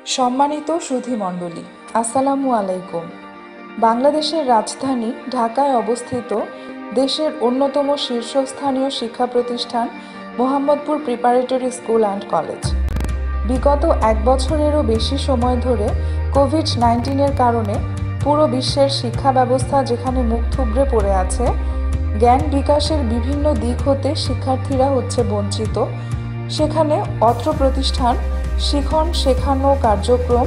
সম্মানিত সুধীমণ্ডলী, আসসালামু আলাইকুম। বাংলাদেশের রাজধানী ঢাকায় অবস্থিত দেশের অন্যতম শীর্ষস্থানীয় শিক্ষা প্রতিষ্ঠান Mohammadpur preparatory school and college বিগত 1 বছরেরও বেশি সময় ধরে কোভিড-19-এর কারণে পুরো বিশ্বের শিক্ষা ব্যবস্থা যেখানে মুখ থুবড়ে পড়ে আছে, জ্ঞান বিকাশের বিভিন্ন দিক হতে শিক্ষার্থীরা হচ্ছে বঞ্চিত, সেখানে অত্র প্রতিষ্ঠান শিখন শেখানো কার্যক্রম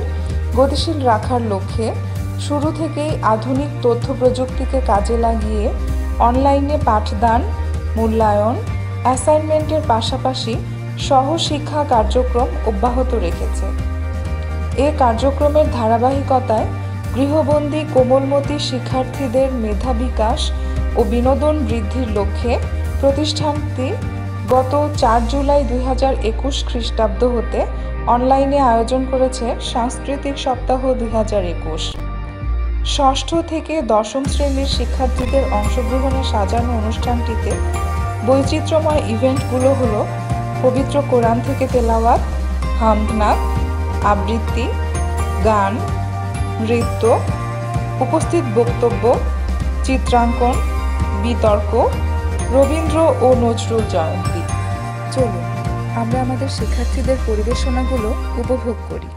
গতিশীল রাখার লক্ষ্যে শুরু থেকেই আধুনিক তথ্য প্রযুক্তিকে কাজে লাগিয়ে অনলাইনে পাঠদান, মূল্যায়ন, অ্যাসাইনমেন্টের পাশাপাশি সহশিক্ষা কার্যক্রম অব্যাহত রেখেছে। এ কার্যক্রমের ধারাবাহিকতায় গৃহবন্দী কোমলমতি শিক্ষার্থীদের মেধা বিকাশ ও বিনোদন বৃদ্ধির লক্ষ্যে প্রতিষ্ঠানটি গত 4 জুলাই 2021 খ্রিস্টাব্দ হতে অনলাইনে আয়োজন করেছে সাংস্কৃতিক সপ্তাহ 2021। ষষ্ঠ থেকে দশম শ্রেণীর শিক্ষার্থীদের অংশগ্রহণে সাজানো অনুষ্ঠানটিতে বৈচিত্র্যময় ইভেন্টগুলো হলো পবিত্র কোরআন থেকে তেলাওয়াত, হামদনাদ, আবৃত্তি, গান, নৃত্য, উপস্থিত বক্তব্য, চিত্রাঙ্কন, বিতর্ক, রবীন্দ্র ও নজরুল জয়ন্তী। চলুন আমরা আমাদের শিক্ষার্থীদের পরিবেশনাগুলো উপভোগ করি।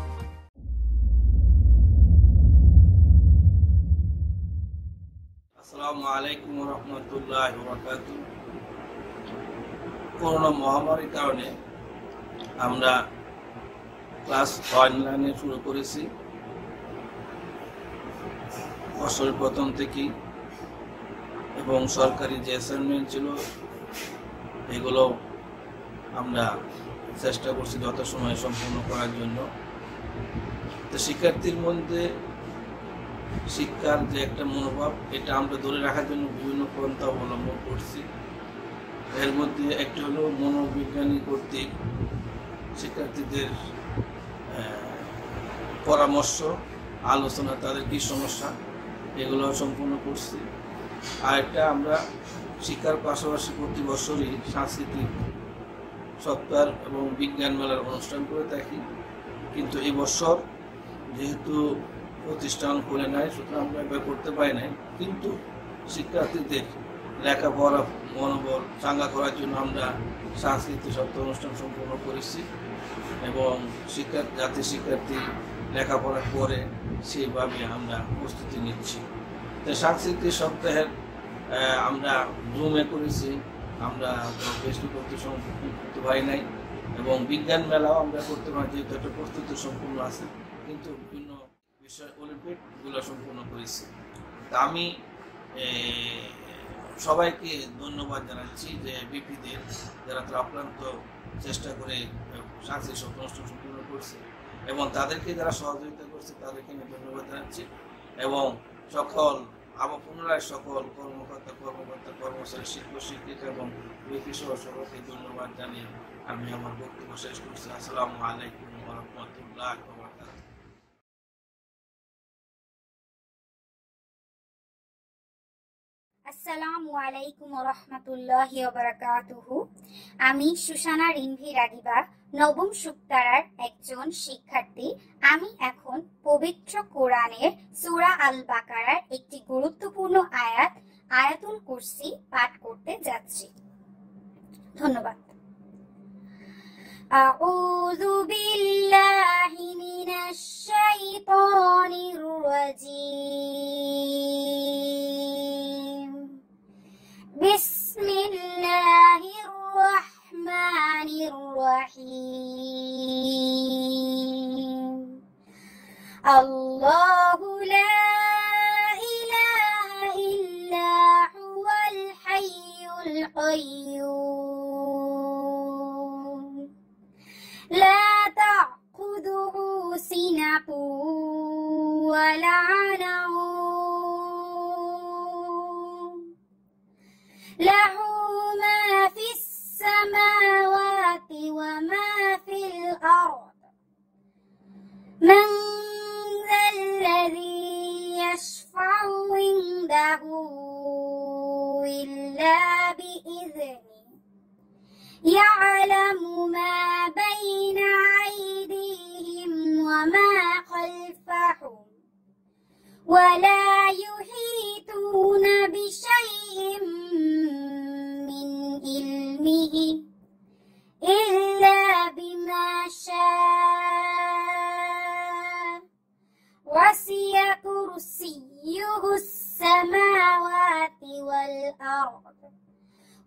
আসসালামু আলাইকুম ওয়া রাহমাতুল্লাহি ওয়া বারাকাতুহু। করোনা মহামারীর কারণে আমরা ক্লাস অনলাইনে শুরু করেছি বছরের প্রথম থেকেই, এবং সরকারি যে অ্যাসাইনমেন্ট ছিল এগুলো আমরা চেষ্টা করছি যত সময় সম্পূর্ণ করার জন্য। তো শিক্ষার্থীর মধ্যে শিক্ষার যে একটা মনোভাব, এটা আমরা ধরে রাখার জন্য বিভিন্ন পন্থা অবলম্বন করছি। এর মধ্যে একটি হলো মনোবিজ্ঞানী কর্তৃক শিক্ষার্থীদের পরামর্শ, আলোচনা, তাদের কী সমস্যা এগুলো সম্পূর্ণ করছি। আর একটা আমরা শিক্ষার পাশাপাশি প্রতি বছরই সাংস্কৃতিক সপ্তাহ এবং বিজ্ঞান মেলার অনুষ্ঠান করে থাকি, কিন্তু এই বছর যেহেতু প্রতিষ্ঠান খুলে নাই সুতরাং আমরা এবার করতে পারি নাই, কিন্তু শিক্ষার্থীদের লেখাপড়া মনোবল চাঙ্গা করার জন্য আমরা সাংস্কৃতিক সপ্তাহ অনুষ্ঠান সম্পূর্ণ করেছি, এবং যাতে শিক্ষার্থী লেখাপড়া করে সেইভাবে আমরা প্রস্তুতি নিচ্ছি। তো সাংস্কৃতিক সপ্তাহের আমরা জুমে করেছি, আমরা বেশি করতে পারি নাই, এবং বিজ্ঞান মেলাও আমরা করতে পারি যেহেতু একটা প্রস্তুতি সম্পূর্ণ আছে, কিন্তু বিভিন্ন বিষয় অলিম্পিকগুলো সম্পূর্ণ করেছি। তা আমি সবাইকে ধন্যবাদ জানাচ্ছি যে বিপিদের যারা আপ্রান্ত চেষ্টা করে সাংস্কৃতিক সপ্তাহ অনুষ্ঠান সম্পূর্ণ করছে, এবং তাদেরকে যারা সহযোগিতা করছে তাদেরকে আমি ধন্যবাদ জানাচ্ছি, এবং আবার পুনরায় সকল কর্মচারী, শিক্ষক শিক্ষিকা এবং বিপি সহ সকলকে ধন্যবাদ জানিয়ে আমি আমার বক্তব্য শেষ করছি। আসসালামু আলাইকুম ওয়া রাহমাতুল্লাহি ওয়া বারাকাতুহু। আসসালামু আলাইকুম ওয়া রাহমাতুল্লাহি ওয়া বারাকাতুহু। আমি সুসানা রিনভি রাগিবা, নবম সুক্তারার একজন শিক্ষার্থী। আমি এখন পবিত্র কোরআনের সূরা আল বাকারার একটি গুরুত্বপূর্ণ আয়াত, আয়াতুল কুরসি পাঠ করতে যাচ্ছি। ধন্যবাদ। আউযু বিল্লাহি মিনাশ শাইতানির রাজীম। বিসমিল্লাহির রাহমানির রাহিম। আল্লাহু লা ইলাহা ইল্লা হুয়াল হাইয়ুল কাইয়্যুম লা তা'খুযুহু সিনাতুন ওয়া লা নাওম লাহু মা ফিস সামাওয়াতি ওয়া মা ফিল আরদ মান যাল্লাযী ইয়াশফা'ু ইনদাহু ইল্লা বিইذনিহি ইয়া'লামু মা বাইনা আইদিহিম ওয়া মা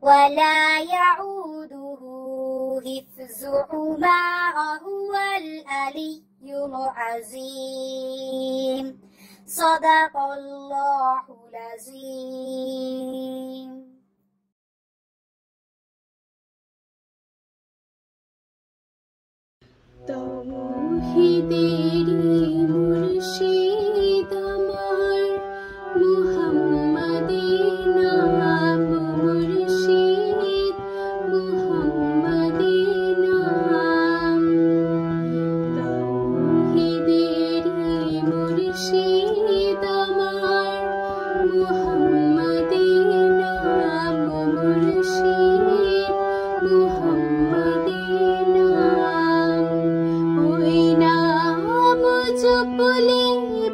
ولا يعوده حفظهما وهو العلي العظيم صدق الله العظيم তৌহিদেরি মুর্শিদ আমার মুহাম্মাদের নাম মুর্শিদ মুহাম্মাদের নাম তৌহিদেরি মুর্শিদ আমার মুহাম্মাদের নাম মুর্শিদ মুহাম্মাদের নাম ওই নাম জপলে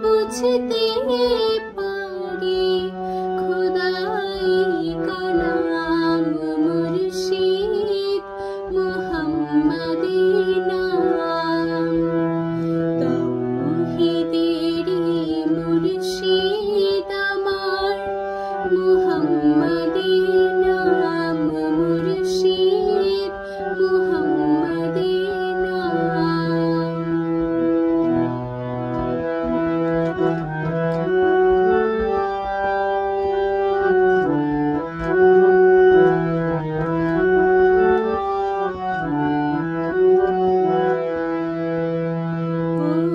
বুঝতে পারি খোদাই কালাম মুর্শিদ মুহাম্মাদের নাম তৌহিদেরি মুর্শিদ আমার মুহাম্মাদের নাম মুর্শিদ মুহাম্মাদের নাম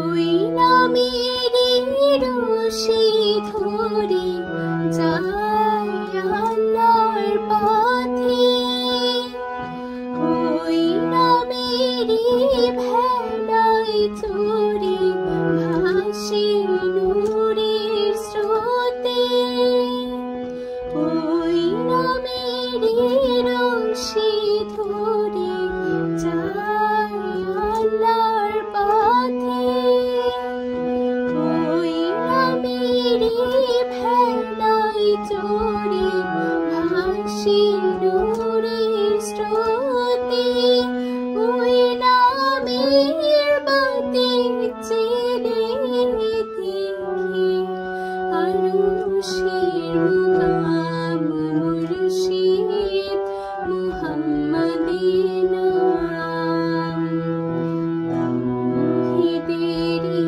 ওই নামেরই রশি ধরে যাই আল্লাহর পথে ওই নামেরই ভেলায় চড়ে ভাসি নূরের স্রোতে ওই নামেরই রশি ধরে যাই আল্লাহর পথে ওই নামেরই ভেলায় চড়ে ভাসি নূরের স্রোতে ওই নামের বাতি চেনে দেখি আরশের মুকাম মুর্শিদ মুহাম্মাদের নাম তৌহিদেরি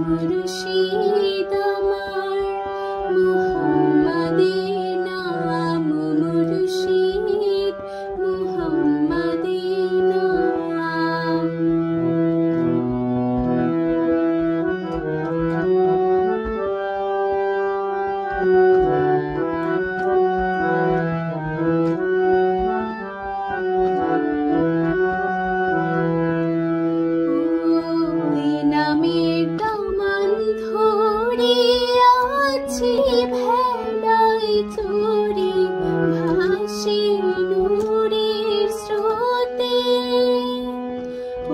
মুর্শিদ আমার মুহাম্মাদের নাম মুর্শিদ মুহাম্মাদের নাম ওই নামের দামান ধরে আছি ভেলায় চড়ে ভাসি নূরের স্রোতে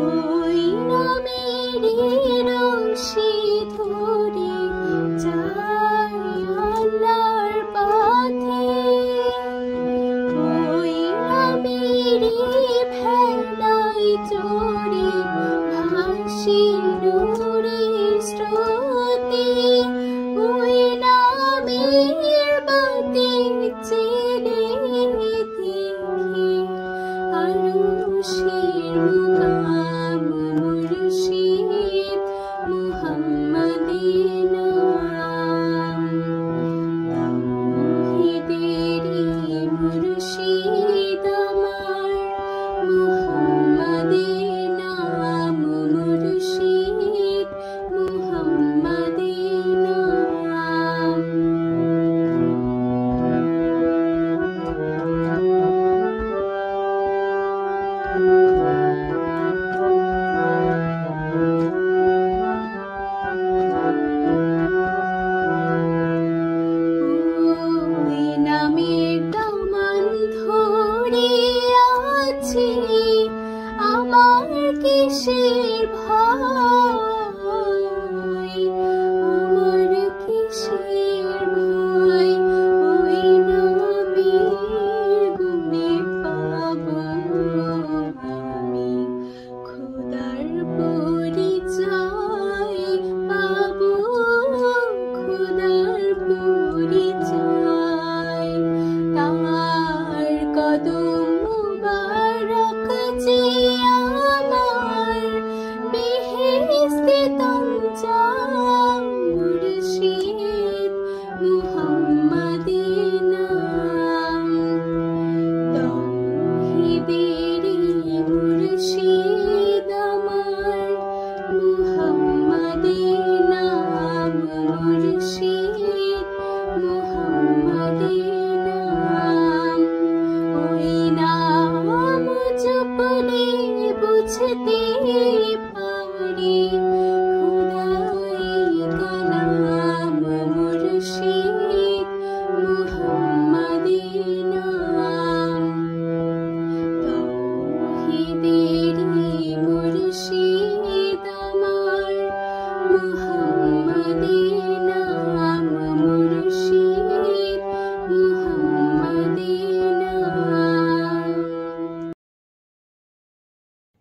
ওই নামেরই রশি ধরে যাই আল্লাহর পথে ওই নামেরই ভেলায় চড়ে ভাসি নূরের স্রোতে ওই নামের বাতি চেনে দেখি আরশের মুকাম মুর্শিদ মুহাম্মাদের নাম তৌহিদেরি মুর্শিদ আমার মুহাম্মাদের নাম মুর্শিদ মুহাম্মাদের নাম ওই নামের দামান ধরে আছি আমার কিসের ভয় আমার কিসের ভয় ওই নামের গুণে পাবো আমি খোদার পরিচয় পাবো খোদার পরিচয় মুর্শিদ আমার, মুহাম্মদের নাম মুর্শিদ, মুহাম্মদের নাম।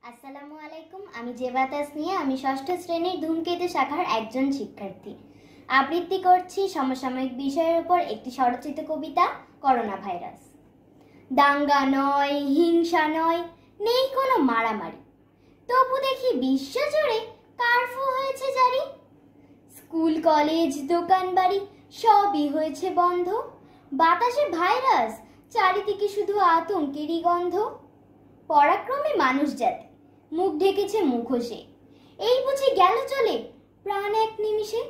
আসসালামু আলাইকুম, আমি জেবা তাসনিয়া। আমি ষষ্ঠ শ্রেণীর ধূমকেতু শাখার একজন শিক্ষার্থী। আবৃত্তি করছি সমসাময়িক বিষয়ের উপর একটি স্বরচিত কবিতা, করোনা ভাইরাস। দাঙ্গা নয়, হিংসা নয়, নেই কোনো মারামারি, তবু দেখি বিশ্বজুড়ে কারফিউ হয়েছে জারি। স্কুল কলেজ দোকান বাড়ি সবই হয়েছে বন্ধ, বাতাসে ভাইরাস, চারিদিকে শুধু আতঙ্কেরই গন্ধ। পরাক্রমে মানুষ জাতি মুখ ঢেকেছে মুখোশে, এই বুঝে গেল চলে প্রাণ এক নিমিষে।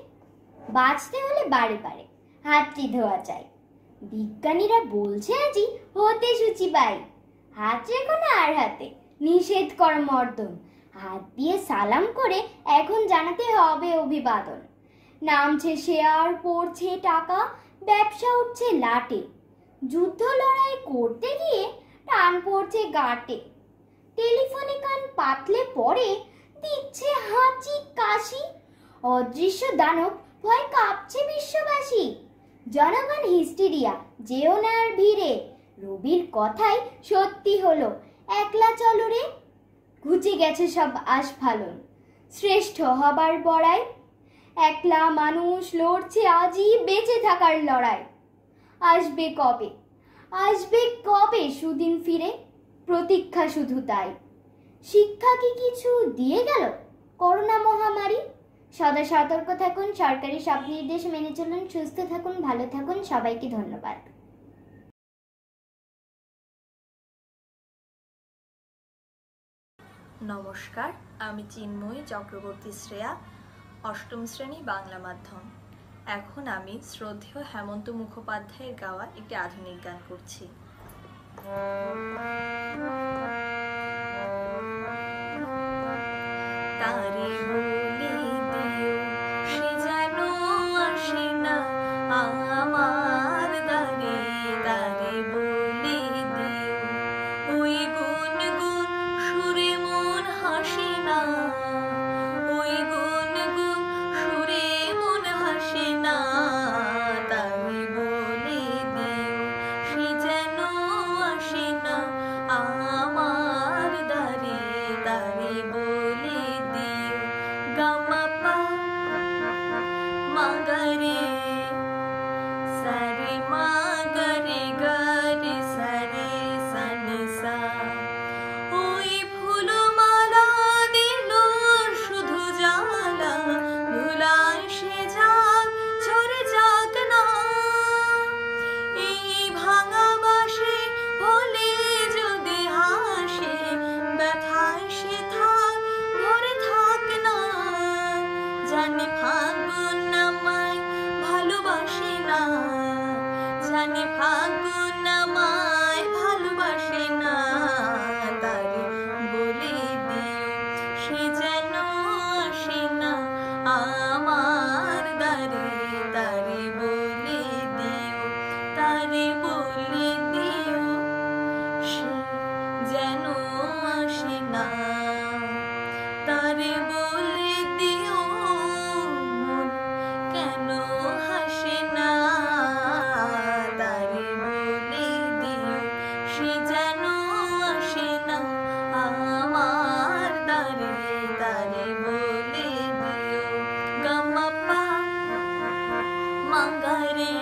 বাঁচতে হলে বারে বারে হাতটি ধোয়া চাই, বিজ্ঞানীরা বলছে আজি হতে সূচি পাই। হাত রেখো না আর হাতে, নিষেধ কর মর্দন, হাত দিয়ে সালাম করে এখন জানাতে হবে অভিবাদন। নামছে শেয়ার, পড়ছে টাকা, ব্যবসা উঠছে লাটে, যুদ্ধ লড়াই করতে গিয়ে টান পড়ছে গাটে। টেলিফোনে কান পাতলে পরে দিচ্ছে হাঁচি কাশি, অদৃশ্য দানব ভয় কাঁপছে বিশ্ববাসী। জনগণ হিস্টেরিয়া, যেও না আর ভিড়ে, রবির কথাই সত্যি হলো, একলা চলো রে। ঘুচে গেছে সব আস্ফালন, শ্রেষ্ঠ হবার বড়াই, একলা মানুষ লড়ছে আজই বেঁচে থাকার লড়াই। আসবে কবে, আসবে কবে সুদিন ফিরে, প্রতীক্ষা শুধু তাই। শিক্ষা কি কিছু দিয়ে গেল করোনা মহামারী? সদা সতর্ক থাকুন, সরকারি সব নির্দেশ মেনে চলুন, সুস্থ থাকুন, ভালো থাকুন। সবাইকে ধন্যবাদ। নমস্কার, আমি চিন্ময়ী চক্রবর্তী শ্রেয়া, অষ্টম শ্রেণী বাংলা মাধ্যম। এখন আমি শ্রদ্ধেয় হেমন্ত মুখোপাধ্যায়ের গাওয়া একটি আধুনিক গান করছি। তারে বলে দিও সে যেন আসে না আমার দ্বারে, তারে বলে দিও ওই গুন গুন সুরে মন হাসে না, ওই গুন গুন সুরে মন হাসে না। তারে বলে দিও সে যেন আসে না আমার দ্বারে, তারে বলে দিও। গামা পা মাগরে সারে মাগরে গারে সারে সানি সা, ওই ফুলমালা দিল শুধু জ্বালা, ভুলাই সে যাক ঝরে যাক না। এই ভাঙা বাসে বলে যদি হাসে, ব্যথায় সে থাক ভরে থাক না। জানি ফাগুন আমায় ভালোবাসে না, জানি ফাগুন আমায় ভালোবাসে না। তারে বলে দিও সে যেন আসে না আমার দ্বারে, তারে বলে দিও, তারে বলে দিও সে যেন আসে না। তারে বলে দিও মন কেন হাসে না, তারে বলে দিও সে যেন আসে না আমার দ্বারে, তারে বলে দিও। গামা পা মাগরে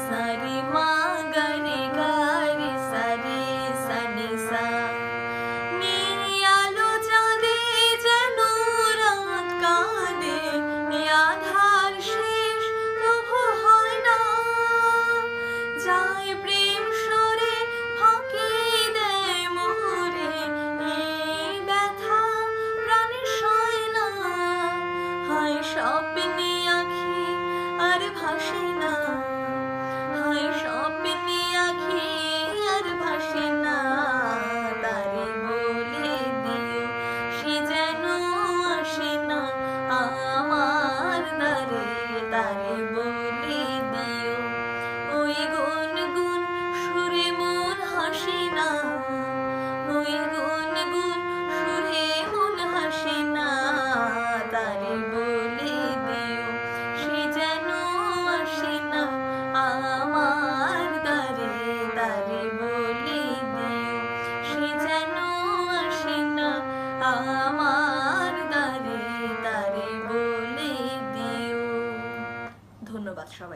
সারে মাগরে গারে সারে সানি সা, আলো চাঁদে যেন রাত কাঁদে, আধার শেষ তবু হয় না। যায় প্রেম সরে ফাঁকি দেয় মোরে, এই ব্যথা প্রাণে সয় না। হায় স্বপ্নে আঁখি আর ভাসে না, হায় স্বপ্নে আঁখি আর ভাসে না। তারে বলে দিও সে যেন আসে না আমার দ্বারে, তারে বলে দিও ওই গুন গুন সুরে মন হাসে না, ওই গুন গুন সুরে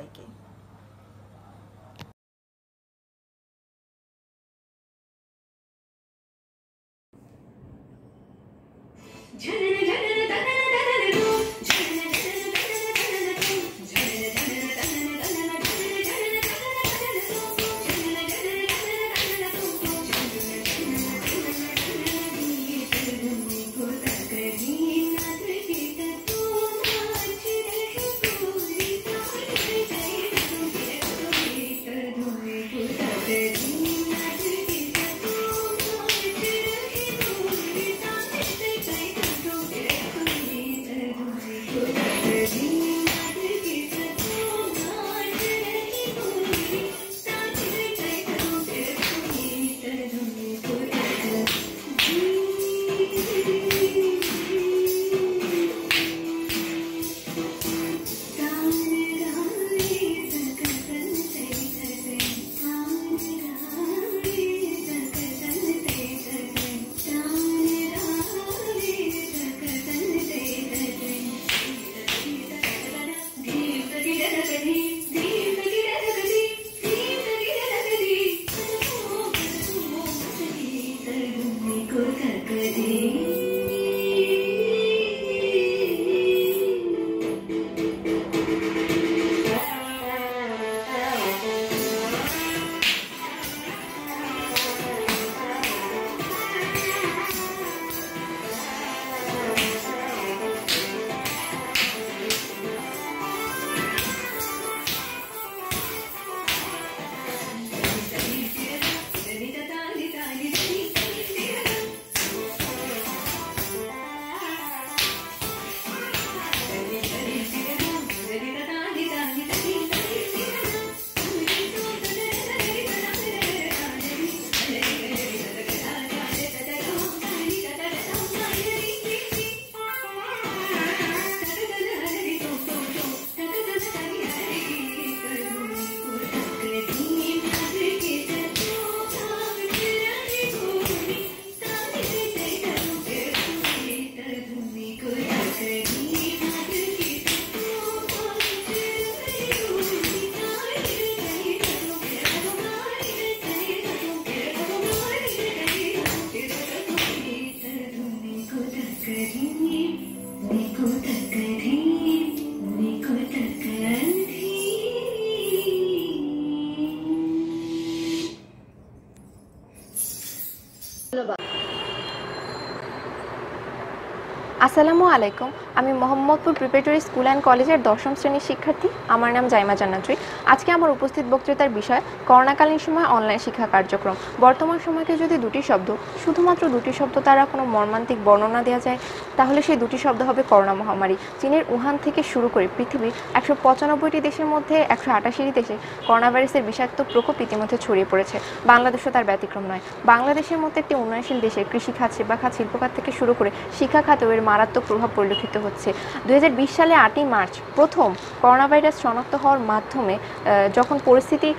সবাইকে। আসসালামু আলাইকুম। আমি মোহাম্মদপুর প্রিপারেটরি স্কুল অ্যান্ড কলেজের 10ম শ্রেণীর শিক্ষার্থী। আমার নাম জাইমা জান্নাতুই। আজকে আমার উপস্থিত বক্তৃতার বিষয় করোনাকালীন সময় অনলাইন শিক্ষা কার্যক্রম। বর্তমান সময়কে যদি দুটি শব্দ, শুধুমাত্র দুটি শব্দ দ্বারা কোনো মর্মান্তিক বর্ণনা দেওয়া যায়, তাহলে সেই দুটি শব্দ হবে করোনা মহামারী। চীনের উহান থেকে শুরু করে পৃথিবীর 195টি দেশের মধ্যে 188টি দেশে করোনা ভাইরাসের বিষাক্ত প্রকোপ ইতিমধ্যে ছড়িয়ে পড়েছে। বাংলাদেশও তার ব্যতিক্রম নয়। বাংলাদেশের মতো একটি উন্নয়নশীল দেশের কৃষিখাত, সেবাখাত, শিল্পখাত থেকে শুরু করে শিক্ষা খাতেও এর মারাত্মক প্রভাব পরিলক্ষিত হচ্ছে। 2020 সালে 8ই মার্চ প্রথম করোনা ভাইরাস শনাক্ত হওয়ার মাধ্যমে যখন পরিস্থিতি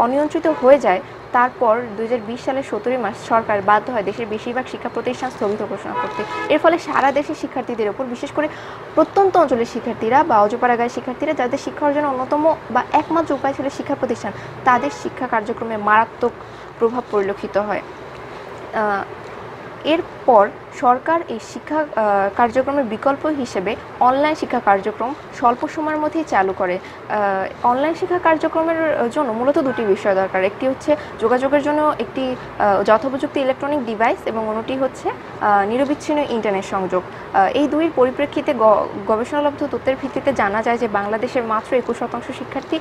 অনিয়ন্ত্রিত হয়ে যায়, তারপর 2020 সালের 17 মার্চ সরকার বাধ্য হয় দেশের বেশিরভাগ শিক্ষা প্রতিষ্ঠান স্থগিত ঘোষণা করতে। এর ফলে সারা দেশের শিক্ষার্থীদের ওপর, বিশেষ করে প্রত্যন্ত অঞ্চলের শিক্ষার্থীরা বা অজপাড়াগাঁয়ের শিক্ষার্থীরা, যাদের শিক্ষা অর্জনের অন্যতম বা একমাত্র উপায় ছিল শিক্ষা প্রতিষ্ঠান, তাদের শিক্ষা কার্যক্রমে মারাত্মক প্রভাব পরিলক্ষিত হয়। এরপর সরকার এই শিক্ষা কার্যক্রমের বিকল্প হিসেবে অনলাইন শিক্ষা কার্যক্রম স্বল্প সময়ের মধ্যেই চালু করে। অনলাইন শিক্ষা কার্যক্রমের জন্য মূলত দুটি বিষয় দরকার। একটি হচ্ছে যোগাযোগের জন্য একটি যথোপযুক্ত ইলেকট্রনিক ডিভাইস এবং অন্যটি হচ্ছে নিরবিচ্ছিন্ন ইন্টারনেট সংযোগ। এই দুইয়ের পরিপ্রেক্ষিতে গবেষণালব্ধ তথ্যের ভিত্তিতে জানা যায় যে বাংলাদেশের মাত্র 21% শিক্ষার্থী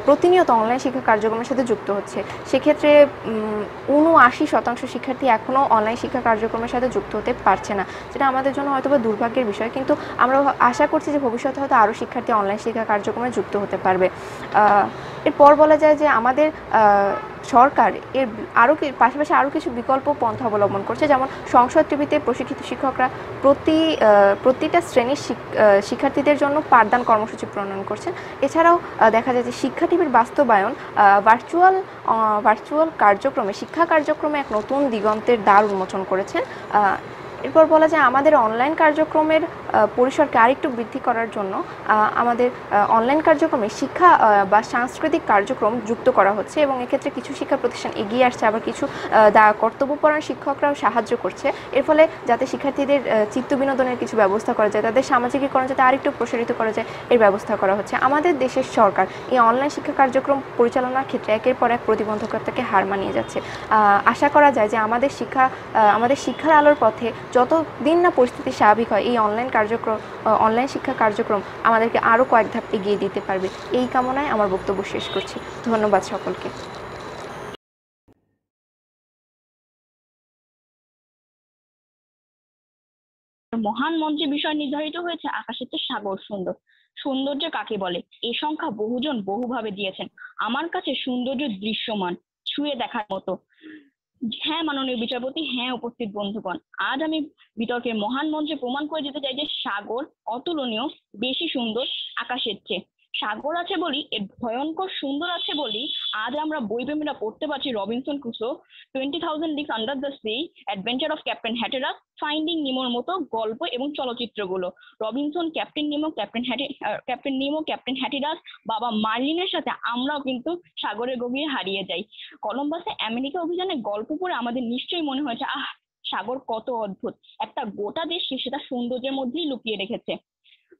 প্রতিনিয়ত অনলাইন শিক্ষা কার্যক্রমের সাথে যুক্ত হচ্ছে। সেক্ষেত্রে 79% শিক্ষার্থী এখনও অনলাইন শিক্ষা কার্যক্রমের সাথে যুক্ত হতে পারছে না, যেটা আমাদের জন্য হয়তো বা দুর্ভাগ্যের বিষয়। কিন্তু আমরা আশা করছি যে ভবিষ্যতে হয়তো আরও শিক্ষার্থী অনলাইন শিক্ষা কার্যক্রমে যুক্ত হতে পারবে। এরপর বলা যায় যে আমাদের সরকার এর পাশাপাশি আরও কিছু বিকল্প পন্থা অবলম্বন করছে, যেমন সংসদ টিভিতে প্রশিক্ষিত শিক্ষকরা প্রতিটা শ্রেণীর শিক্ষার্থীদের জন্য পাঠদান কর্মসূচি প্রণয়ন করছেন। এছাড়াও দেখা যায় যে শিক্ষা টিভির বাস্তবায়ন ভার্চুয়াল কার্যক্রমে শিক্ষা কার্যক্রমে এক নতুন দিগন্তের দ্বার উন্মোচন করেছেন। এরপর বলা যায় আমাদের অনলাইন কার্যক্রমের পরিসরকে আরেকটু বৃদ্ধি করার জন্য আমাদের অনলাইন কার্যক্রমে শিক্ষা বা সাংস্কৃতিক কার্যক্রম যুক্ত করা হচ্ছে, এবং এক্ষেত্রে কিছু শিক্ষা প্রতিষ্ঠান এগিয়ে আসছে, আবার কিছু কর্তব্যপরায়ণ শিক্ষকরাও সাহায্য করছে। এর ফলে যাতে শিক্ষার্থীদের চিত্ত বিনোদনের কিছু ব্যবস্থা করা যায়, তাদের সামাজিকীকরণ যাতে আরেকটু প্রসারিত করা যায়, এর ব্যবস্থা করা হচ্ছে। আমাদের দেশের সরকার এই অনলাইন শিক্ষা কার্যক্রম পরিচালনার ক্ষেত্রে একের পর এক প্রতিবন্ধকতাকে হার মানিয়ে যাচ্ছে। আশা করা যায় যে আমাদের শিক্ষার আলোর পথে যত দিন না পরিস্থিতি স্বাভাবিক হয়, এই অনলাইন শিক্ষা কার্যক্রম আমাদেরকে আরও কয়েক ধাপ এগিয়ে দিতে পারবে। এই কামনায় আমার বক্তব্য শেষ করছি। ধন্যবাদ সকলকে। মহান মঞ্চে বিষয় নির্ধারিত হয়েছে আকাশের চেয়ে সাগর সুন্দর। সৌন্দর্য কাকে বলে এই সংখ্যা বহুজন বহুভাবে দিয়েছেন। আমার কাছে সৌন্দর্য দৃশ্যমান, ছুঁয়ে দেখার মতো। হ্যাঁ মাননীয় বিচারপতি, হ্যাঁ উপস্থিত বন্ধুগণ, আজ আমি বিতর্কের মহান মঞ্চে প্রমাণ করে দিতে চাই যে সাগর অতুলনীয়, বেশি সুন্দর আকাশের চেয়ে। সাগর আছে বলি, এর ভয়ঙ্কর সুন্দর আছে বলি আজ আমরা বইপ্রেমীরা পড়তে পারছি Robinson Crusoe, 20,000 Leagues Under the Sea, adventure of Captain Hatteras, finding নিমোর মতো গল্প এবং চলচ্চিত্রগুলো। Robinson, Captain Nemo, Captain Hatteras, বাবা মার্লিনের সাথে আমরাও কিন্তু সাগরের গভীরে হারিয়ে যাই। কলম্বাসে আমেরিকা অভিযানের গল্প পড়ে আমাদের নিশ্চয়ই মনে হয়েছে, আহ সাগর কত অদ্ভুত, একটা গোটা দেশকে সেটা সৌন্দর্যের মধ্যেই লুকিয়ে রেখেছে।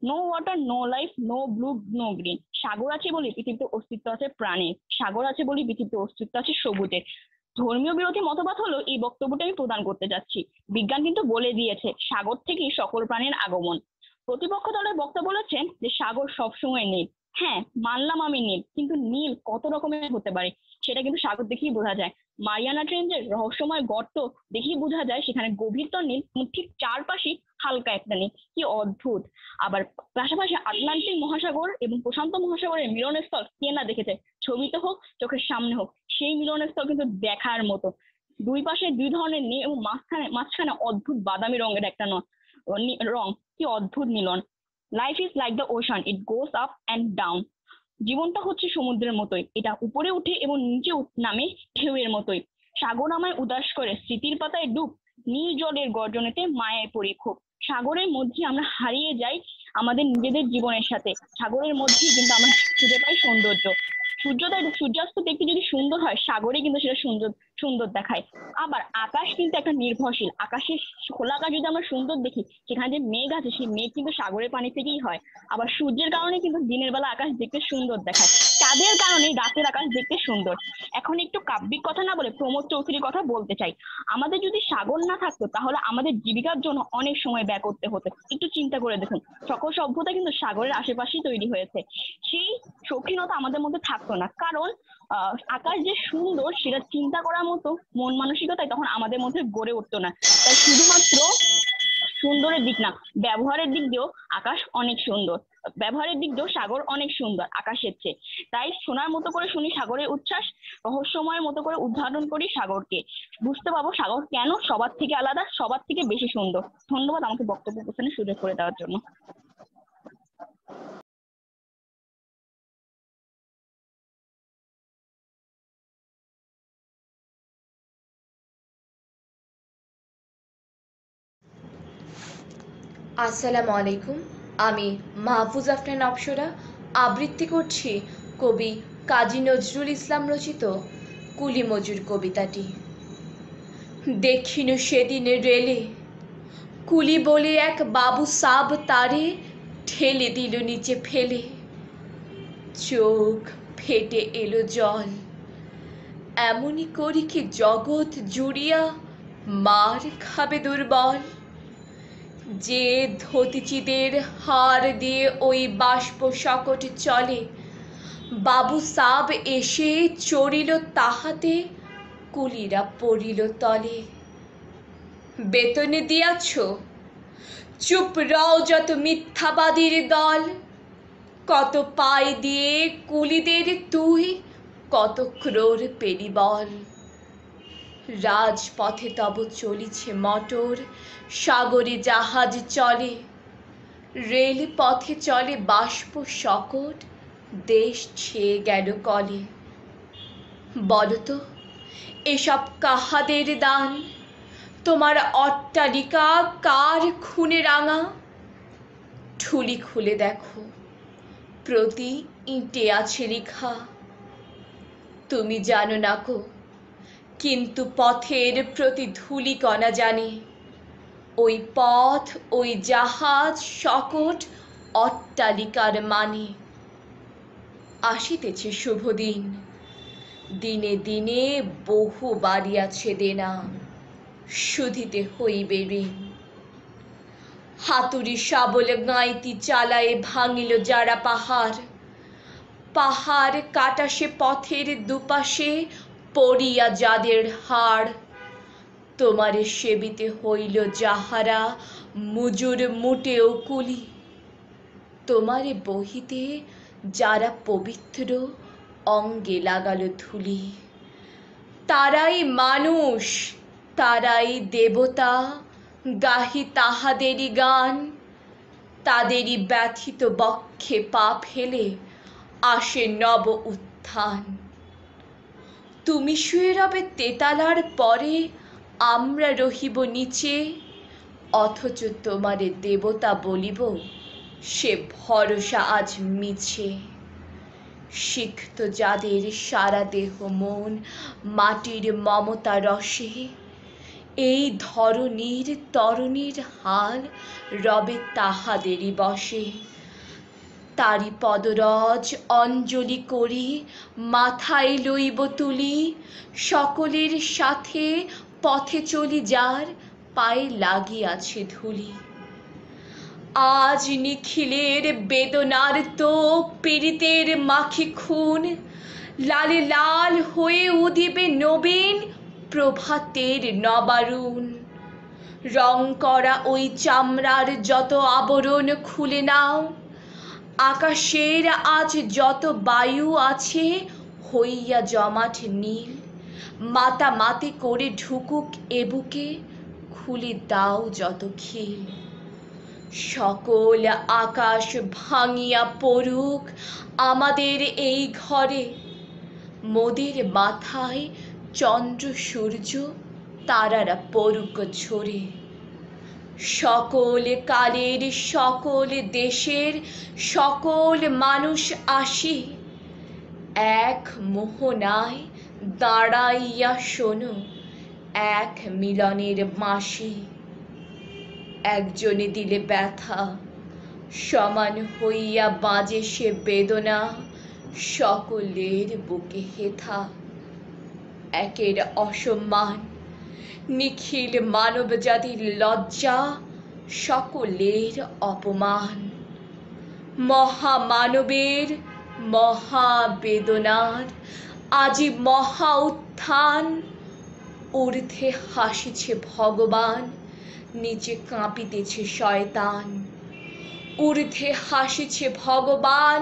No water, no life, no blue, no green. সাগর আছে বলে পৃথিবীতে অস্তিত্ব আছে প্রাণীর, সাগর আছে বলে পৃথিবীতে অস্তিত্ব আছে সবুজের। ধর্মীয় বিরোধী মতবাদ হলো এই বক্তব্যটা আমি প্রদান করতে যাচ্ছি। বিজ্ঞান কিন্তু বলে দিয়েছে সাগর থেকেই সকল প্রাণীর আগমন। প্রতিপক্ষ দলের বক্তা বলেছেন যে সাগর সবসময় নীল। হ্যাঁ মানলাম আমি নীল, কিন্তু নীল কত রকমের হতে পারে সেটা কিন্তু সাগর দেখেই বোঝা যায়। মারিয়ানা ট্রেঞ্চের রহস্যময় গর্ত দেখেই বোঝা যায় সেখানে গভীরতর নীল, ঠিক চারপাশে হালকা একটা নীল, কি অদ্ভুত। আবার পাশাপাশি আটলান্টিক মহাসাগর এবং প্রশান্ত মহাসাগরের মিলনস্থল কে না দেখেছে, ছবিতে হোক চোখের সামনে হোক, সেই মিলনস্থল কিন্তু দেখার মতো। দুই পাশে দুই ধরনের নীল এবং মাঝখানে অদ্ভুত বাদামি রঙের একটা রং, কি অদ্ভুত মিলন। Life is like the ocean, it goes up and down. জীবনটা হচ্ছে সমুদ্রের মতোই, এটা উপরে উঠে এবং নিচে নামে ঢেউয়ের মতোই। সাগর আমায় উদাস করে, স্মৃতির পাতায় ডুব, নীল জলের গর্জনেতে মায়ায় পড়ি খুব। সাগরের মধ্যে আমরা হারিয়ে যাই আমাদের নিজেদের জীবনের সাথে। সাগরের মধ্যেই কিন্তু আমরা খুঁজে পাই সৌন্দর্য। সূর্যাস্ত দেখতে যদি সুন্দর হয়, সাগরে কিন্তু সেটা সুন্দর দেখায়। আবার আকাশ কিন্তু একটা নির্ভরশীল, আকাশের খোলা আকাশ যদি আমরা সুন্দর দেখি, সেখানে যে মেঘ আছে সেই মেঘ কিন্তু সাগরের পানি থেকেই হয়। আবার সূর্যের কারণে কিন্তু দিনের বেলা আকাশ দেখতে সুন্দর দেখায়, চাঁদের কারণে রাতের আকাশ দেখতে সুন্দর। এখন একটু কাব্যিক কথা না বলে প্রমোদ চৌধুরীর কথা বলতে চাই। আমাদের যদি সাগর না থাকতো তাহলে আমাদের জীবিকার জন্য অনেক সময় ব্যয় করতে হতো। একটু চিন্তা করে দেখুন, সকল সভ্যতা কিন্তু সাগরের আশেপাশেই তৈরি হয়েছে। সেই শৌখিনতা আমাদের মধ্যে থাকতো না, কারণ আকাশ যে সুন্দর সেটা চিন্তা করার মতো মন মানসিকতায় তখন আমাদের মধ্যে গড়ে উঠতো না। তাই শুধুমাত্র সুন্দরের দিক না, ব্যবহারের দিক দিয়েও আকাশ অনেক সুন্দর, ব্যবহারের দিক দিয়েও সাগর অনেক সুন্দর আকাশের চেয়ে। তাই শোনার মতো করে শুনি সাগরের উচ্ছ্বাস, রহস্যময়ের মতো করে উদ্ঘাটন করি সাগরকে, বুঝতে পারবো সাগর কেন সবার থেকে আলাদা, সবার থেকে বেশি সুন্দর। ধন্যবাদ আমাকে বক্তব্য উপস্থানের সুযোগ করে দেওয়ার জন্য। আসসালামু আলাইকুম, আমি মাহফুজ আফরিন অপসরা আবৃত্তি করছি কবি কাজী নজরুল ইসলাম রচিত কুলি মজুর কবিতাটি। দেখিন সেদিন রেলে কুলি বলে এক বাবু সাব তারে ঠেলে দিল নিচে ফেলে, চোখ ফেটে এলো জল। এমনই করি কি জগৎ জুড়িয়া মার খাবে দুর্বল, যে ধতিচিদের হার দিয়ে ওই বাষ্প শকট চলে। বাবু সাব এসে চড়িল তাহাতে, কুলিরা পড়িল তলে। বেতনে দিয়াছ, চুপ রও যত মিথ্যাবাদীর দল। কত পাই দিয়ে কুলিদের তুই কত ক্রোর পেলি বল। রাজপথে তব চলিছে মটর, সাগরে জাহাজ চলে। রেল পথে চলে বাষ্প শকট, দেশ ছেয়ে গেল কলে। বলতো এসব কাহাদের দান, তোমার অট্টালিকা কার খুনে রাঙা? ঠুলি খুলে দেখো, প্রতি ইঁটে আছে লেখা। তুমি জানো না কো, কিন্তু পথের প্রতি ধূলিকণা জানে। ওই পথ, ওই জাহাজ, শকট, অট্টালিকার মানে। আসিতেছে শুভ দিন, দিনে দিনে বহু বাড়িয়াছে দেনা, শুধিতে হইবে ঋণ। হাতুড়ি শাবল গাঁইতি চালায়ে ভাঙিল যারা পাহাড়, পাহাড় কাটা সে পথের দুপাশে পড়িয়া যাদের হাড়। তোমারে সেবিতে হইল যাহারা মুজুর মুটেও কুলি, তোমারে বহিতে যারা পবিত্র অঙ্গে লাগালো ধুলি। তারাই মানুষ, তারাই দেবতা, গাহি তাহাদেরই গান। তাদেরই ব্যথিত বক্ষে পা ফেলে আসে নব উত্থান। তুমি শুয়ে রবে তেতালার পরে, আমরা রহিব নিচে, অথচ তোমারে দেবতা বলিব সে ভরসা আজ মিছে। সিক্ত যাদের সারা দেহ মন মাটির মমতা রসে, এই ধরণীর তরণীর হাল রবে তাহাদেরই বসে। তারি পদরজ অঞ্জলি করি মাথায় লইব তুলি, সকলের সাথে পথে চলি যার পায়ে লাগিয়াছে ধুলি। আজ নিখিলের বেদনার তো পীড়িতের মাখি খুন, লালে লাল হয়ে উদিবে নবীন প্রভাতের নবারুণ। রং করা ওই চামড়ার যত আবরণ খুলে নাও, আকাশের আজ যত বায়ু আছে হইয়া জমাট নীল। মাতামাতি করে ঢুকুক এ বুকে, খুলে দাও যত খিল। সকল আকাশ ভাঙিয়া পড়ুক আমাদের এই ঘরে, মোদের মাথায় চন্দ্র সূর্য তারারা পড়ুক ঝরে। সকল কালের সকল দেশের সকল মানুষ আসি, এক মোহনায় দাঁড়াইয়া শোনো এক মিলনের মাসি। একজনে দিলে ব্যথা, সমান হইয়া বাজে সে বেদনা, সকলের বুকে হেথা। একের অসম্মান, নিখিল মানব জাতির লজ্জা, সকলের অপমান। মহামানবের মহাবেদনার আজি মহা উত্থান। ঊর্ধ্বে হাসিছে ভগবান, নিচে কাঁপিতেছে শয়তান। ঊর্ধ্বে হাসিছে ভগবান,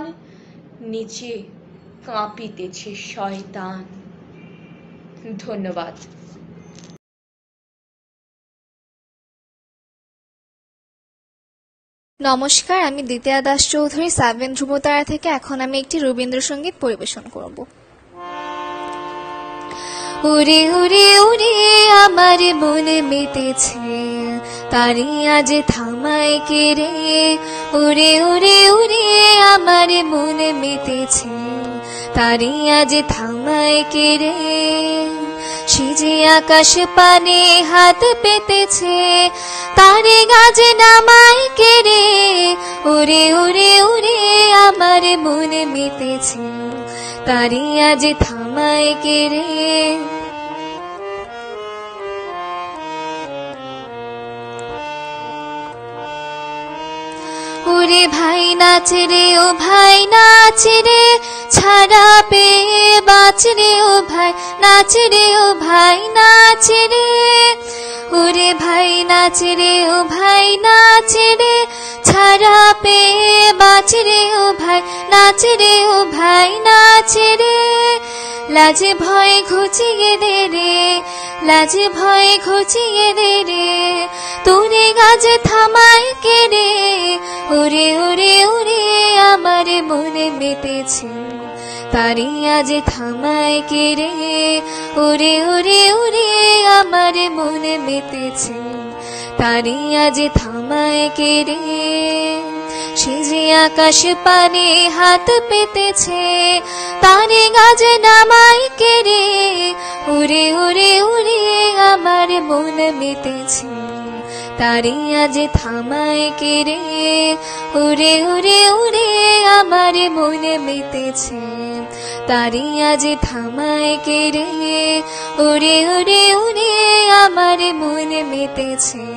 নিচে কাঁপিতেছে শয়তান। ধন্যবাদ। নমস্কার, আমি দ্বিতীয়া দাস চৌধুরী 7 ধ্রুবতারা থেকে। এখন আমি একটি রবীন্দ্রসঙ্গীত পরিবেশন করব। উড়ে উড়ে উড়ে আমার মনে মেতেছে, তারি আজ থামায় কে রে। উড়ে উড়ে উড়ে আমার মনে মেতেছে, তারি আজ থামায় কে রে। সে যে আকাশ পানে হাত পেতেছে, তারে গাছে নামায় কে রে। উড়ে উড়ে উড়ে আমার মনে মেতেছে, তারি আজ থামায় কে রে। ওরে ভাই নাচ রে, ও ভাই নাচ রে, ছাড়া পেয়ে বাঁচ রে। ও ভাই নাচ রে, ও ভাই নাচ রে। ওরে ভাই নাচ রে, ও ভাই নাচ রে, ছাড়া পেয়ে বাঁচ রে। ও ভাই নাচ রে, ও ভাই নাচ রে। লাজে ভয় ঘুচিয়ে দে রে, লাজে ভয় ঘুচিয়ে দে রে। তোরে গাছ থামায় কে রে। উড়ে উড়ে উড়ে আমার মনে মেতেছে, তারি আজ থামায় কে রে, ওরে ওরে ওরে আমার মনে মেতেছে, তারি আজ থামায় কে রে। সে যে আকাশ পানে হাত পেতেছে, তারে গাছ নামায় কে রে, ওরে ওরে ওরে আমার মন মেতেছে, তারি আজ থামায় কে রে, ওরে ওরে ওরে আমার মন মেতেছে, তারি আজ থামায় কে রে, ওরে ওরে ওরে আমার মন মেতেছে,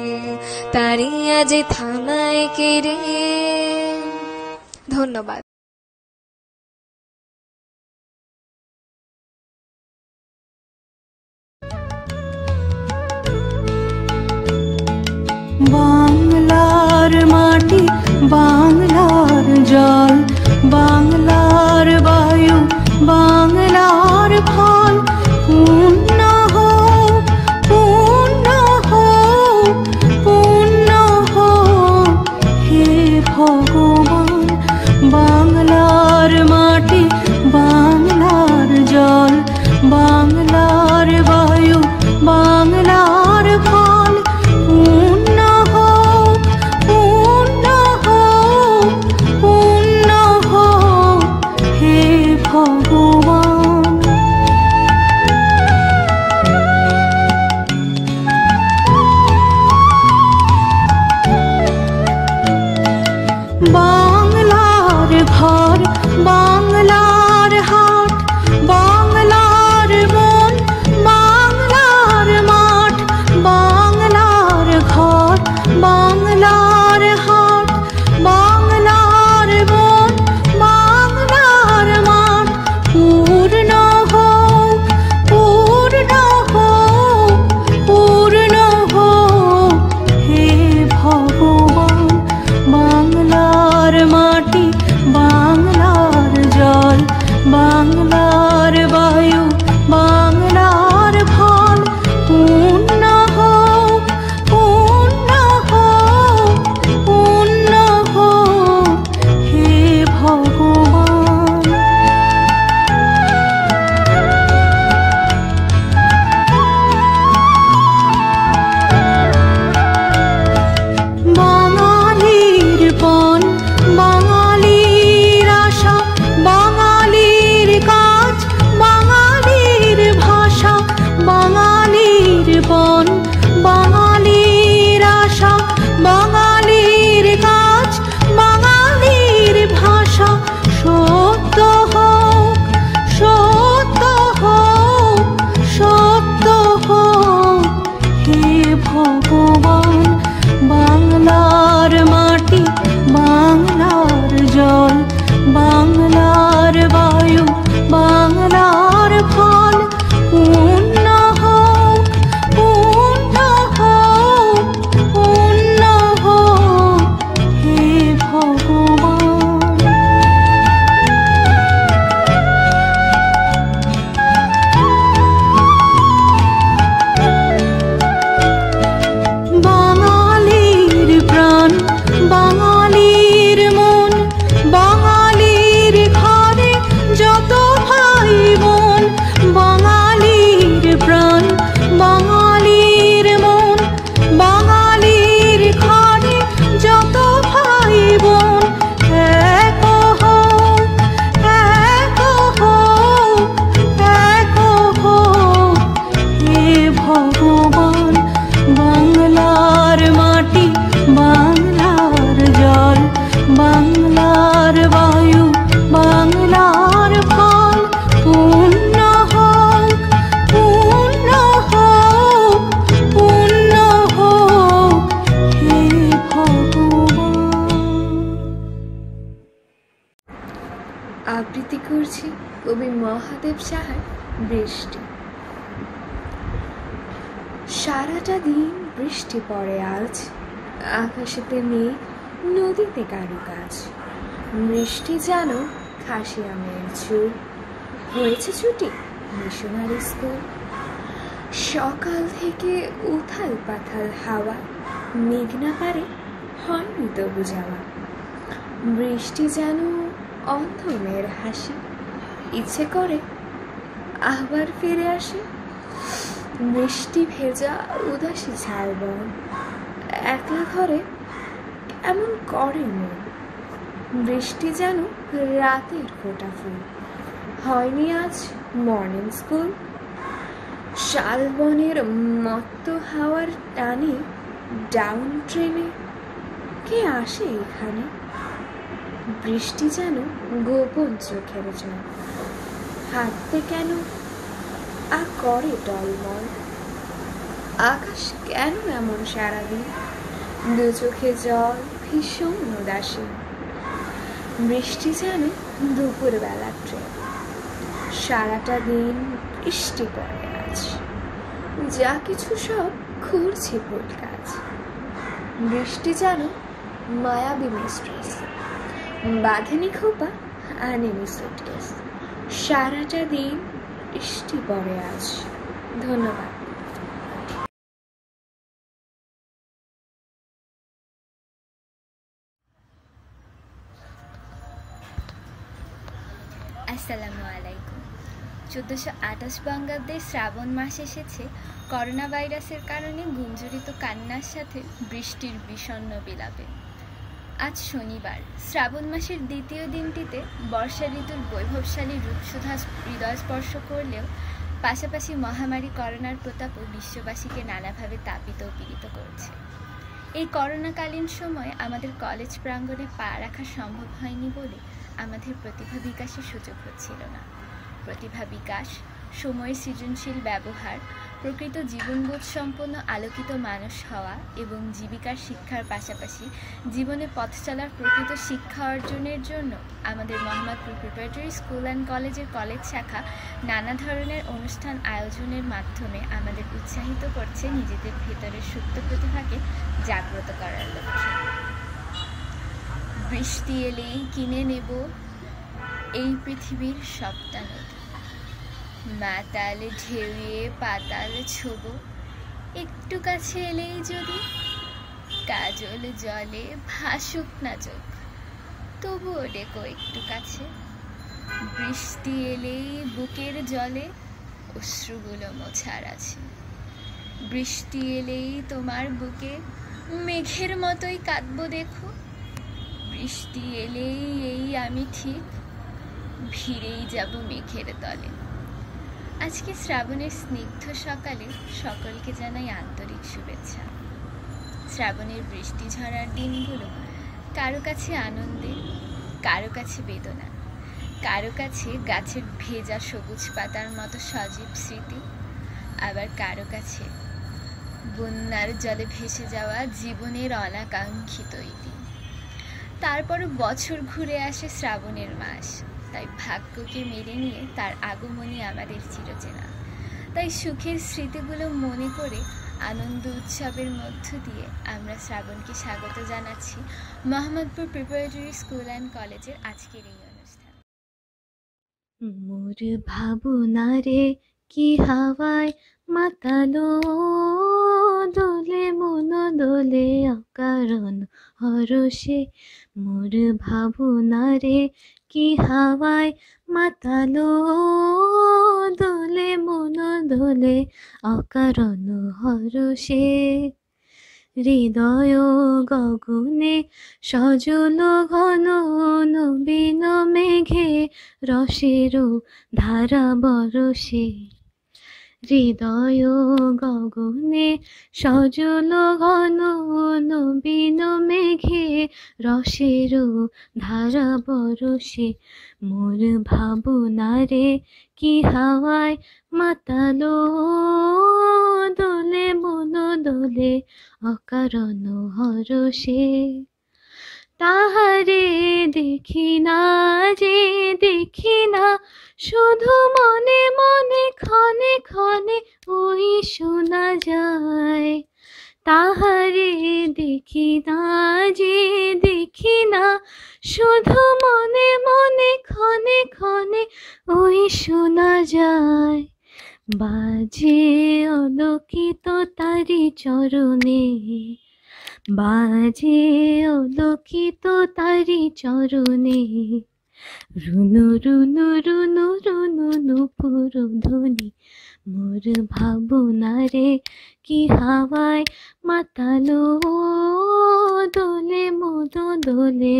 তারি আজ থামায় কে রে। ধন্যবাদ। বাংলার মাটি, বাংলার জল, বাংলার বায়ু, বাংলার ফল, পূর্ণ হোক, পূর্ণ হোক, পূর্ণ হোক হে ভগবান। বাংলার মাটি, বাংলার জল, বাংলার বায়ু, বাংলার ফল, পূর্ণ হোক, পূর্ণ হোক, পূর্ণ হোক হে ভগবান। বাংলার ঘর, বাংলার হাট, বাংলার বন, বাংলার মাঠ, বাংলার ঘর, বাংলার হাট, বাংলার বন, বাংলার মাঠ, পূর্ণ হোক, পূর্ণ হোক, পূর্ণ হোক হে ভগবান। বাংলার মাটি, বাংলার জল, বাংলার বায়ু, বাংলার ফল, পূর্ণ হোক, পূর্ণ হোক, পূর্ণ হোক হে ভগবান। বাঙালির পণ, বাঙালির আশা, বাঙালির কাজ, বাঙালির ভাষা, বাঙালির পণ, বাঙালির আশা, বাঙালির কাজ, বাঙালির ভাষা, সত্য হোক, সত্য হোক, সত্য হোক হে ভগবান। বাংলার মাটি, বাংলার জল, বাংলার বায়ু, বাংলার ফল, পূর্ণ হোক, পূর্ণ হোক, পূর্ণ হোক হে ভগবান। বাঙালির প্রাণ, বাঙালির মন, বাঙালির ঘরে যত ভাই বোন, বাঙালির প্রাণ, বাঙালির মন, বাঙালির ঘরে যত ভাই বোন, এক হোক, এক হোক, এক হোক হে ভগবান। বাংলার মাটি, বাংলার জল, বাংলার বায়ু, বাংলার ফল, পূর্ণ হোক, পূর্ণ হোক, পূর্ণ হোক হে ভগবান। আবৃত্তি করছি কবি মহাদেব সাহার বৃষ্টি। সারাটা দিন বৃষ্টি পড়ে আজ, আকাশেতে মেঘ, নদীতে কারুকাজ। বৃষ্টি যেন খাসি আমের চুল, হয়েছে ছুটি মিশনারি স্কুল। সকাল থেকে উথাল পাথাল হাওয়া, মেঘ না পারে হয়নি তবু যাওয়া। বৃষ্টি যেন অন্ধ মেয়ের হাসি, ইচ্ছে করে আবার ফিরে আসি। বৃষ্টি ভেজা উদাসী ঝাড়বন, একলা ঘরে এমন করে মন। বৃষ্টি যেন রাতের ফোঁটা ফুল, হয়নি আজ মর্নিং স্কুল। শালবনের মত্ত হাওয়ার টানে ডাউন ট্রেনে কে আসে এখানে? বৃষ্টি যেন গোপন চোখের জল, হাঁটতে কেন আর করে টলমল। আকাশ কেন এমন সারাদিন, দু চোখে জল ভীষণ উদাসীন। বৃষ্টি যেন দুপুরবেলার ট্রেন, সারাটা দিন বৃষ্টি পড়ে আজ, যা কিছু সব ঘুরছে ভুল কাজ। বৃষ্টি যেন মায়াবী মিস্ট্রেস, বাঁধেনি খোপা আনেনি সুটকেস, সারাটা দিন বৃষ্টি পড়ে আজ। ধন্যবাদ। আসসালামু আলাইকুম। 1428 বঙ্গাব্দে শ্রাবণ মাস এসেছে করোনা ভাইরাসের কারণে গুঞ্জরিত কান্নার সাথে বৃষ্টির বিষণ্ণ বিলাপে। আজ শনিবার শ্রাবণ মাসের দ্বিতীয় দিনটিতে বর্ষা ঋতুর বৈভবশালী রূপসুধা হৃদয় স্পর্শ করলেও পাশাপাশি মহামারী করোনার প্রতাপও বিশ্ববাসীকে নানাভাবে তাপিত ও পীড়িত করছে। এই করোনাকালীন সময়ে আমাদের কলেজ প্রাঙ্গণে পা রাখা সম্ভব হয়নি বলে আমাদের প্রতিভা বিকাশের সুযোগ হচ্ছিল না। প্রতিভা বিকাশ, সময়ের সৃজনশীল ব্যবহার, প্রকৃত জীবনবোধ সম্পন্ন আলোকিত মানুষ হওয়া এবং জীবিকার শিক্ষার পাশাপাশি জীবনে পথ চলার প্রকৃত শিক্ষা অর্জনের জন্য আমাদের মোহাম্মদপুর প্রিপারেটরি স্কুল অ্যান্ড কলেজের কলেজ শাখা নানা ধরনের অনুষ্ঠান আয়োজনের মাধ্যমে আমাদের উৎসাহিত করছে নিজেদের ভেতরের সুপ্ত প্রতিভাকে জাগ্রত করার লক্ষ্যে। বৃষ্টি এলেই কিনে নেব এই পৃথিবীর সবটা নদী, মাতাল ঢেউয়ে পাতাল ছোব, একটু কাছে এলেই যদি কাজল জলে ভাসুক না চোখ, তবুও ডেকো একটু কাছে। বৃষ্টি এলেই বুকের জলে অশ্রুগুলো মোছার আছে। বৃষ্টি এলেই তোমার বুকে মেঘের মতোই কাঁদবো দেখো। বৃষ্টি এলেই এই আমি ঠিক ভিড়েই যাব মেঘের তলে। আজকে শ্রাবণের স্নিগ্ধ সকালে সকলকে জানাই আন্তরিক শুভেচ্ছা। শ্রাবণের বৃষ্টি ঝরার দিনগুলো কারো কাছে আনন্দের, কারো কাছে বেদনা, কারো কাছে গাছের ভেজা সবুজ পাতার মতো সজীব স্মৃতি, আবার কারো কাছে বন্যার জলে ভেসে যাওয়া জীবনের অনাকাঙ্ক্ষিত ইতি। তারপরও বছর ঘুরে আসে শ্রাবণের মাস, তাই ভাগ্যকে মেনে নিয়ে তার আগমনী আমাদের চিরচেনা। তাই সুখের স্মৃতিগুলো মনে করে আনন্দ উৎসবের মধ্য দিয়ে আমরা শ্রাবণকে স্বাগত জানাচ্ছি মোহাম্মদপুর প্রিপারেটরি স্কুল অ্যান্ড কলেজের আজকের এই অনুষ্ঠান। মোর ভাবনা রে কি হাওয়ায় মাতালো, দোলে মন দোলে অকারণ হরষে। মোর ভাবনা রে কি হাওয়ায় মাতালো, দোলে মন দোলে অকারণ হরষে। হৃদয় গগনে সজল ঘন নবীন মেঘে রসের ধারা বরষে। হৃদয় গগনে সজল ঘন নবীন মেঘে রসের ধারা বরষে। মোর ভাবনা রে কি হাওয়ায় মাতালো, দোলে মন দোলে অকারণ হরষে। তাহারে দেখি না যে দেখি না, শুধু মনে মনে ক্ষণে ক্ষণে ওই শোনা যায়। তাহারে দেখি না যে দেখি না, শুধু মনে মনে ক্ষণে ক্ষণে ওই শোনা যায়। বাজে অলোকিত তারি চরণে, বাজে অলোকিত তারি চরণে, রুনু রুনু রুনু রুনু নুপুর ধ্বনি মোর ভাবনারে কি হাওয়ায় মাতালো, দোলে মোদ দোলে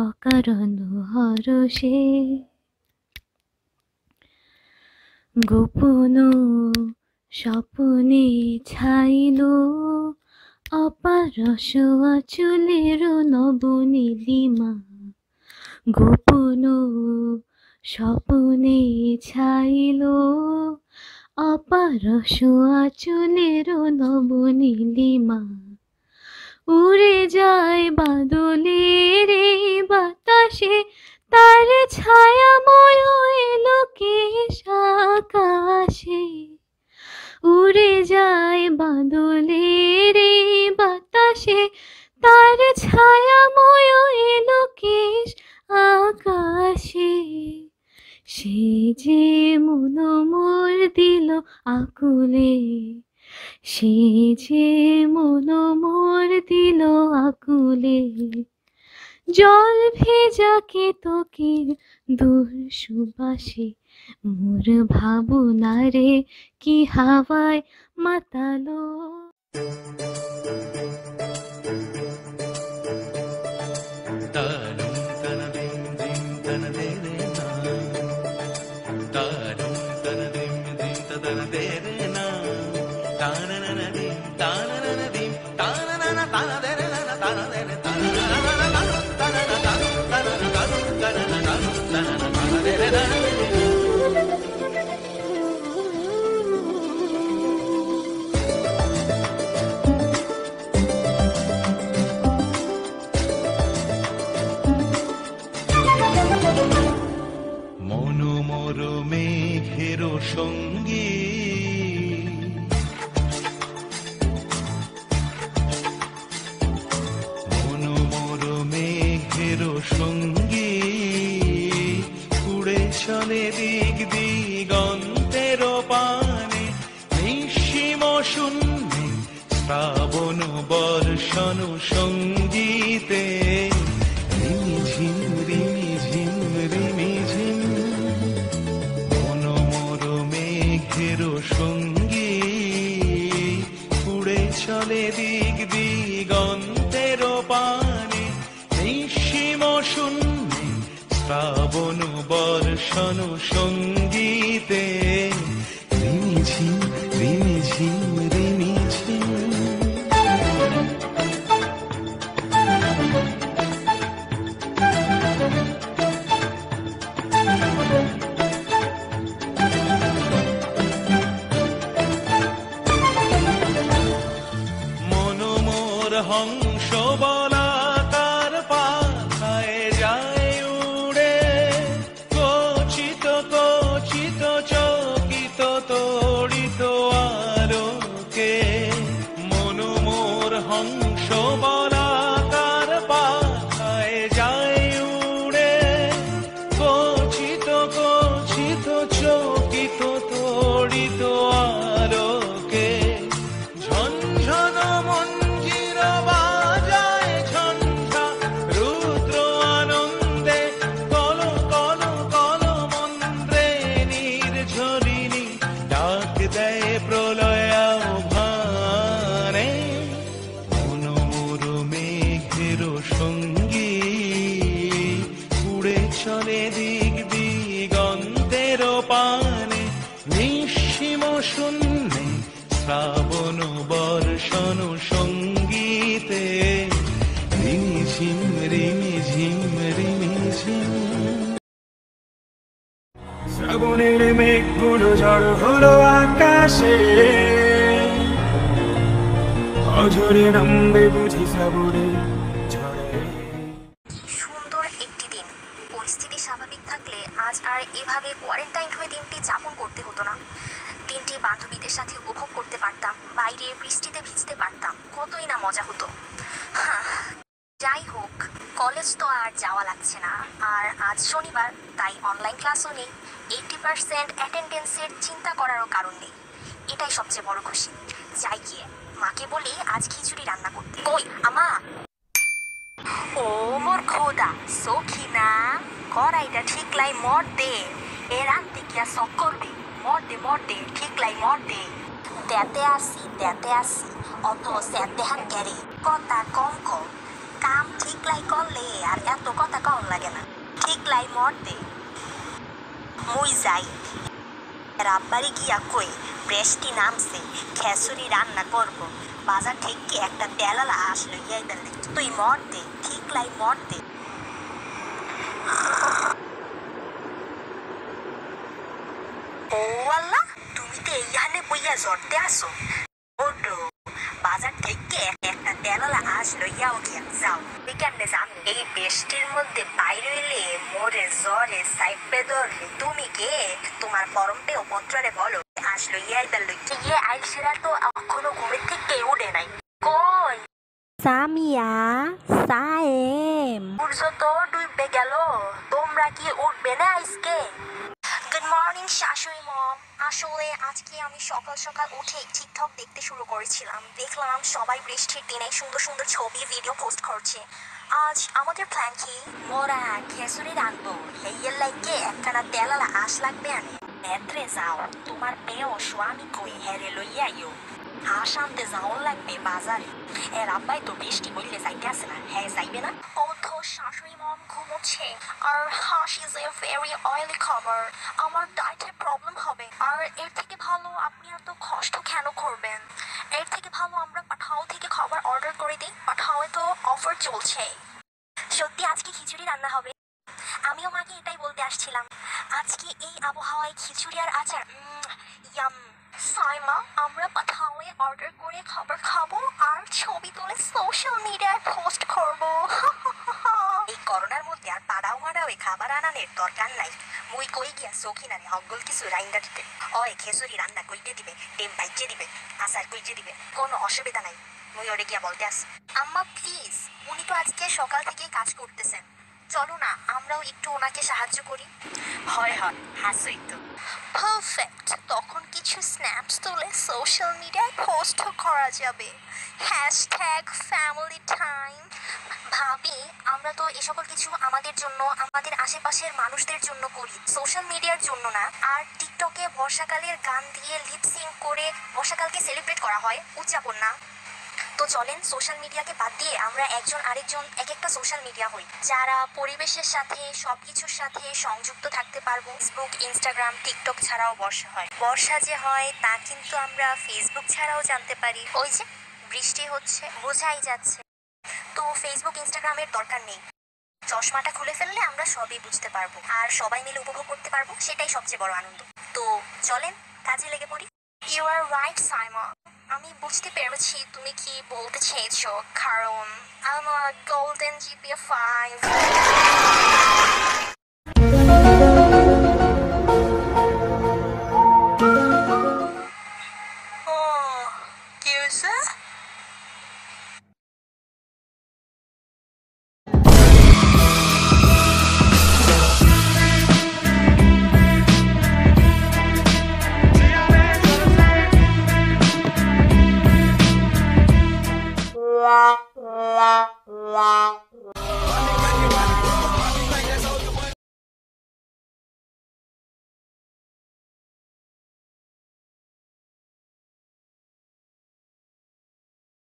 অকারণ হরষে। গোপন স্বপনে ছাইল অপারস আচলের নবনীলিমা। গোপন স্বপনে ছাইল অপারস আচলের নবনীলিমা। উড়ে যায় বাদলের এই বাতাসে, তার ছায়াময় এলোকেশ আকাশে। উড়ে যায় বাদলের এই বাতাসে, তার ছায়াময় এলোকেশ আকাশে। সে যে মন মোর দিল আকুলে, সে যে মন মোর দিল আকুলে। জল ভেজা কেতকীর দূর সুবাসে মোর ভাবনারে কি হাওয়ায় মাতালো। মনোমর মেঘের সঙ্গী মনোমর মেঘের সঙ্গী উড়ে চলে দিক দিগন্তের পানে। নিঃসীম শূন্যে শ্রাবণ বর্ষণ সঙ্গীতে রিমিঝিম রিমিঝিম রিমিঝিম। মনোমর মেঘের সঙ্গী উড়ে চলে দিক দিগন্তের পানে। নিঃসীম শূন্যে শ্রাবণ বর্ষণ সঙ্গীতে রিমিঝিম রিমিঝিম রিমিঝিম। মনোমর হংস বলাকার পাখায় যায় উড়ে। কচিত কচিত চকিত তড়িত আলোকে। মনোমর হংস বলাকার পাখায় যায় উড়ে। কচিত কচিত চকিত তড়িত আলোকে। ঝনঝন মঞ্জির বাজায় ঝঞ্ঝা রুদ্র আনন্দে। কল কল কল মন্ত্রে নির্ঝরিণী ডাক দেয় প্রলয় আহ্বানে। মনোমর মেঘের সঙ্গী উড়ে চলে দিক দিগন্তের পানে। নিঃসীম শূন্যে শ্রাবণ বর্ষণ সঙ্গীতে রিমিঝিম রিমিঝিম রিমিঝিম। শ্রাবণের মেঘগুলো ঝড় হলো আকাশে। অঝরে নামবে বুঝি শ্রাবণে ঝড়ে। সুন্দর একটি দিন। পরিস্থিতি স্বাভাবিক থাকলে আজ আর এভাবে কোয়ারেন্টাইন হয়ে দিনটি যাপন করতে হতো না। দিনটি বান্ধবীদের সাথে উপভোগ করতে পারতাম, বাইরে বৃষ্টিতে ভিজতে পারতাম, কতই না মজা হতো। যাই হোক, কলেজ তো আর যাওয়া লাগছে না। আর আজ শনিবার, তাই অনলাইন ক্লাসও নেই। 80% অ্যাটেন্ডেন্সের চিন্তা করারও কারণ নেই। এটাই সবচেয়ে বড় খুশি। যাই গিয়ে মাকে বলি আজ খিচুড়ি রান্না করতে। কই আমা? ও মোর খোদ খোদা সখিনা কড়াইটা ঠিকলাই মর দে এর আনতে কিয়া শখ করবি মর দে ঠিকলাই মর দে দেতে আসি অত স্যাতে হাত গেরে কথা কম কম কাম ঠিকলাই করলে আর এত কথা কম লাগে না ঠিকলাই মর দে মুই যাই রাব্বারি গিয়া কই বৃষ্টি নামছে খেসুরি রান্না করব বাজার থেকে একটা তেলালা আসলো ইয়াইদার তুই মর দে ঠিকলাই মর দে ও আল্লাহ তুমি তো এইখানে বইয়া জড়তে আসো ওডো বাজার থেকে একটা তেলালা আসলো ইয়াও গিয়া যাও কেমনে যান এই বৃষ্টির মধ্যে বাইরে এলে মোরে জ্বরে সাইপে ধরলে তুমি কে তোমার পরম্পে ও পত্রে বলো আসলো ইয়াইদার লইকে ইয়ে আইসেরা তো এখনো ঘুমের থেকে উঠে নাই কই সামিয়া সায়েম সূর্য তো ডুবে গেল তোমরা কি উঠবে না আজকে গুড মর্নিং শাশুড়ি মম আসলে আজকে আমি সকাল সকাল উঠে টিকটক দেখতে শুরু করেছিলাম দেখলাম সবাই বৃষ্টির দিনে সুন্দর সুন্দর ছবি ভিডিও পোস্ট করছে আজ আমাদের প্ল্যান কি মোরা খেসুরি রানবো হেইয়ের লাইকে একখানা তেলালা আশ লাগবে আনে নেত্রে যাও তোমার মেয়ে ও স্বামী কই হেরে লইয়া আইও হাঁস আনতে যাওয়ার লাগবে বাজারে এর আব্বাই তো বৃষ্টি বললে যাইতে আসে না হ্যাঁ যাইবে না ও তো শাশুড়ি মম ঘুমোচ্ছে আর হাঁস ইজ এ ভেরি অয়েলি খাবার আমার ডায়েটে প্রবলেম হবে আর এর থেকে ভালো আপনি এত কষ্ট কেন করবেন এর থেকে ভালো আমরা পাঠাও থেকে খাবার অর্ডার করে দিই পাঠাওয়ে তো অফার চলছে সত্যি আজকে খিচুড়ি রান্না হবে আমিও মাকে এটাই বলতে আসছিলাম আজকে এই আবহাওয়ায় খিচুড়ি আর আচার ইয়াম সাইমা আমরা পাঠাওয়ে অর্ডার করে খাবার খাবো আর ছবি তুলে সোশ্যাল মিডিয়ায় পোস্ট করব এই করোনার মধ্যে আর পাড়াও মারাও খাবার আনানের দরকার নাই মুই কই গিয়া সখিনারে হগল কিছু রাইন্দা দিতে ওই খেসুরি রান্না কইতে দিবে ডিম বাইচে দিবে আচার কইতে দিবে কোনো অসুবিধা নাই মুই ওরে গিয়া বলতে আস আম্মা প্লিজ উনি তো আজকে সকাল থেকে কাজ করতেছেন চলো না আমরাও একটু ওনাকে সাহায্য করি হয় হাসই তো পারফেক্ট তখন কিছু স্ন্যাপস তুলে সোশ্যাল মিডিয়ায় পোস্ট করা যাবে #family-time ভাবি আমরা তো এই সকল কিছু আমাদের জন্য আমাদের আশেপাশের মানুষদের জন্য করি সোশ্যাল মিডিয়ার জন্য না আর টিকটকে বর্ষাকালের গান দিয়ে লিপসিং করে বর্ষাকালকে সেলিব্রেট করা হয় উদযাপন না তো চলেন সোশ্যাল মিডিয়াকে বাদ দিয়ে আমরা একজন আরেকজন এক একটা সোশ্যাল মিডিয়া হই যারা পরিবেশের সাথে সবকিছুর সাথে সংযুক্ত থাকতে পারবো ফেসবুক ইনস্টাগ্রাম টিকটক ছাড়াও বর্ষা যে হয় তা কিন্তু আমরা ফেসবুক ছাড়াও জানতে পারি ওই যে বৃষ্টি হচ্ছে বোঝাই যাচ্ছে তো ফেসবুক ইনস্টাগ্রামের দরকার নেই চশমাটা খুলে ফেললে আমরা সবই বুঝতে পারবো আর সবাই মিলে উপভোগ করতে পারবো সেটাই সবচেয়ে বড় আনন্দ তো চলেন কাজে লেগে পড়ি ইউ আর রাইট সাইমা আমি বুঝতে পেরেছি তুমি কি বলতে চেয়েছো কারণ আমার গোল্ডেন GPA 5